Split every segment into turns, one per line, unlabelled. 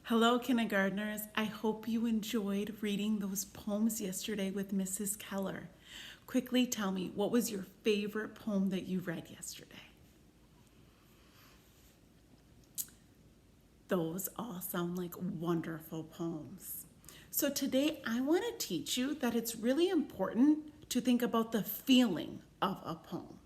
Hello, kindergartners. I hope you enjoyed reading those poems yesterday with Mrs. Keller. Quickly tell me, what was your favorite poem that you read yesterday? Those all sound like wonderful poems. So today I want to teach you that it's really important to think about the feeling of a poem.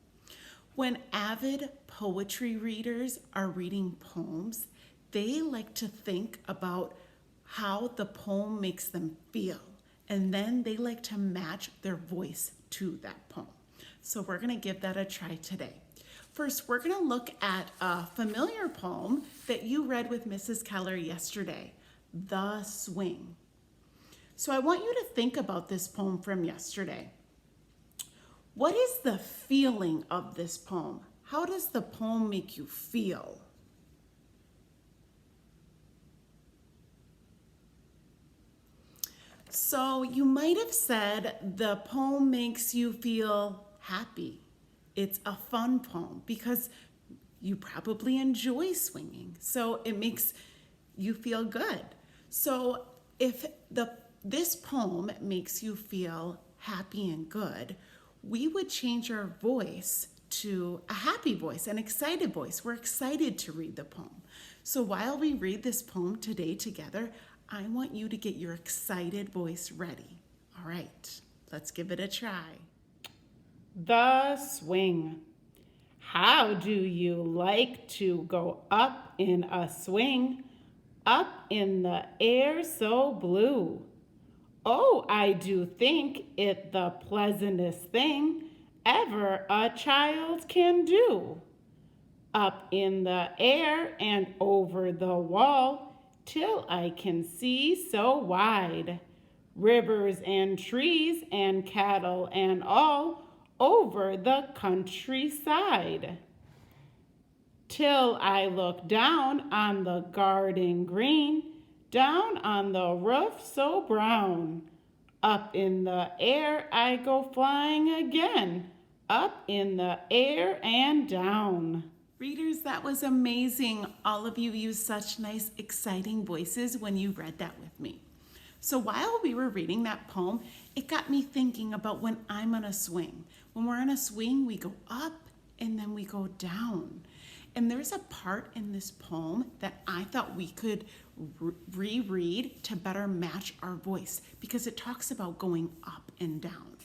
When avid poetry readers are reading poems, they like to think about how the poem makes them feel, and then they like to match their voice to that poem. So we're going to give that a try today. First, we're going to look at a familiar poem that you read with Mrs. Keller yesterday, The Swing. So I want you to think about this poem from yesterday. What is the feeling of this poem? How does the poem make you feel? So you might have said the poem makes you feel happy. It's a fun poem because you probably enjoy swinging. So it makes you feel good. So if this poem makes you feel happy and good, we would change our voice to a happy voice, an excited voice. We're excited to read the poem. So while we read this poem today together, I want you to get your excited voice ready. All right, let's give it a try. The swing. How do you like to go up in a swing, up in the air so blue? Oh, I do think it the pleasantest thing ever a child can do. Up in the air and over the wall, till I can see so wide. Rivers and trees and cattle and all over the countryside. Till I look down on the garden green, down on the roof so brown. Up in the air I go flying again, up in the air and down. Readers, that was amazing. All of you used such nice, exciting voices when you read that with me. So while we were reading that poem, it got me thinking about when I'm on a swing. When we're on a swing, we go up and then we go down. And there's a part in this poem that I thought we could reread to better match our voice because it talks about going up and down.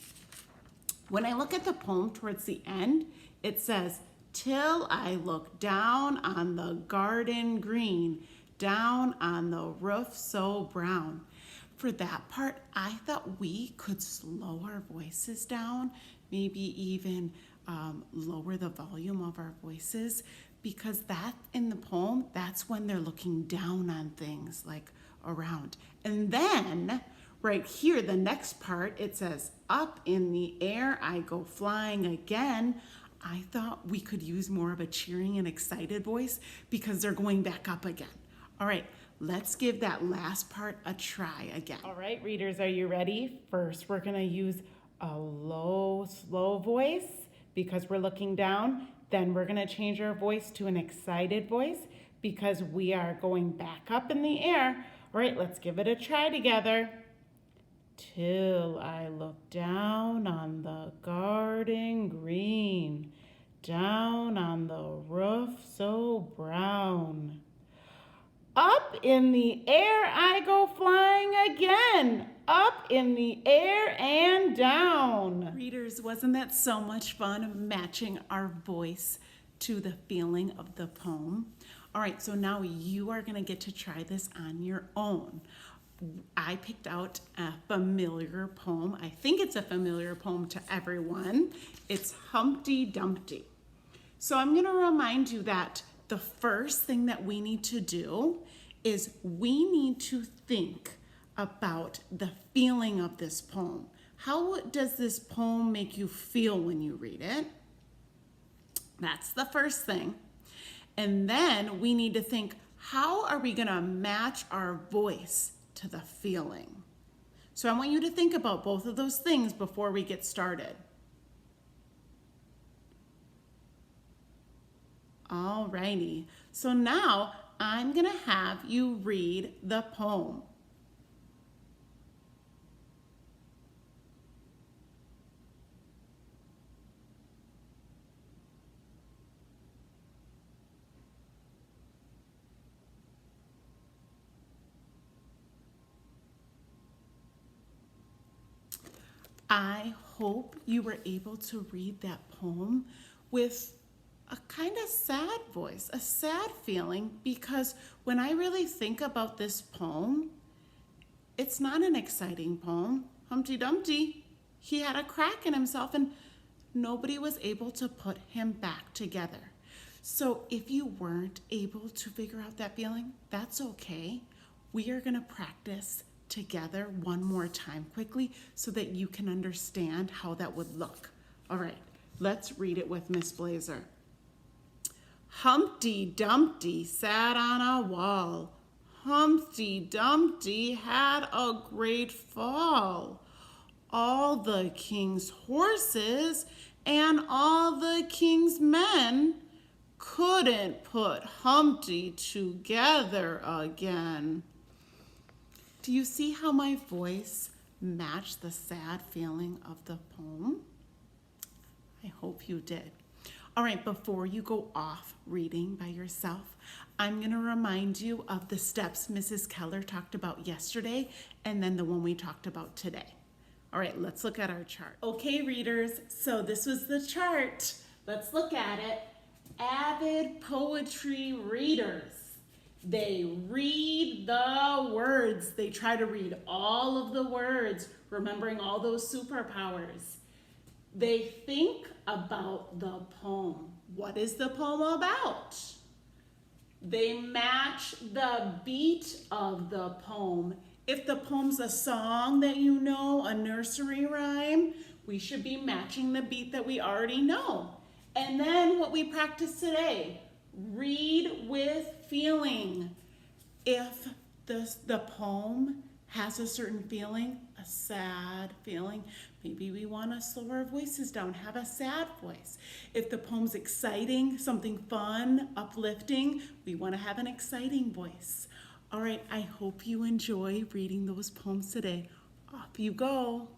When I look at the poem towards the end, it says, till I look down on the garden green, down on the roof so brown. For that part, I thought we could slow our voices down, maybe even lower the volume of our voices, because that in the poem, that's when they're looking down on things like around. And then right here, the next part, it says, up in the air I go flying again. I thought we could use more of a cheering and excited voice because they're going back up again. All right, let's give that last part a try again. All right, readers, are you ready? First, we're gonna use a low, slow voice because we're looking down. Then we're gonna change our voice to an excited voice because we are going back up in the air. All right, let's give it a try together. Till I look down on the garden green, down on the roof so brown. Up in the air I go flying again, up in the air and down. Readers, wasn't that so much fun matching our voice to the feeling of the poem? All right, so now you are gonna get to try this on your own. I picked out a familiar poem. I think it's a familiar poem to everyone. It's Humpty Dumpty. So I'm going to remind you that the first thing that we need to do is we need to think about the feeling of this poem. How does this poem make you feel when you read it? That's the first thing. And then we need to think, how are we going to match our voice to the feeling? So I want you to think about both of those things before we get started. All righty. So now I'm going to have you read the poem. I hope you were able to read that poem with a kind of sad voice, a sad feeling, because when I really think about this poem, it's not an exciting poem. Humpty Dumpty, he had a crack in himself and nobody was able to put him back together. So if you weren't able to figure out that feeling, that's okay. We are going to practice together one more time quickly so that you can understand how that would look. All right, let's read it with Miss Blazer. Humpty Dumpty sat on a wall. Humpty Dumpty had a great fall. All the king's horses and all the king's men couldn't put Humpty together again. Do you see how my voice matched the sad feeling of the poem? I hope you did. All right, before you go off reading by yourself, I'm going to remind you of the steps Mrs. Keller talked about yesterday and then the one we talked about today. All right, let's look at our chart. Okay, readers, so this was the chart. Let's look at it. Avid poetry readers. They read the words. They try to read all of the words, remembering all those superpowers. They think about the poem. What is the poem about? They match the beat of the poem. If the poem's a song that you know, a nursery rhyme, we should be matching the beat that we already know. And then what we practiced today, read with feeling. If the poem has a certain feeling, a sad feeling, maybe we want to slow our voices down, have a sad voice. If the poem's exciting, something fun, uplifting, we want to have an exciting voice. All right, I hope you enjoy reading those poems today. Off you go.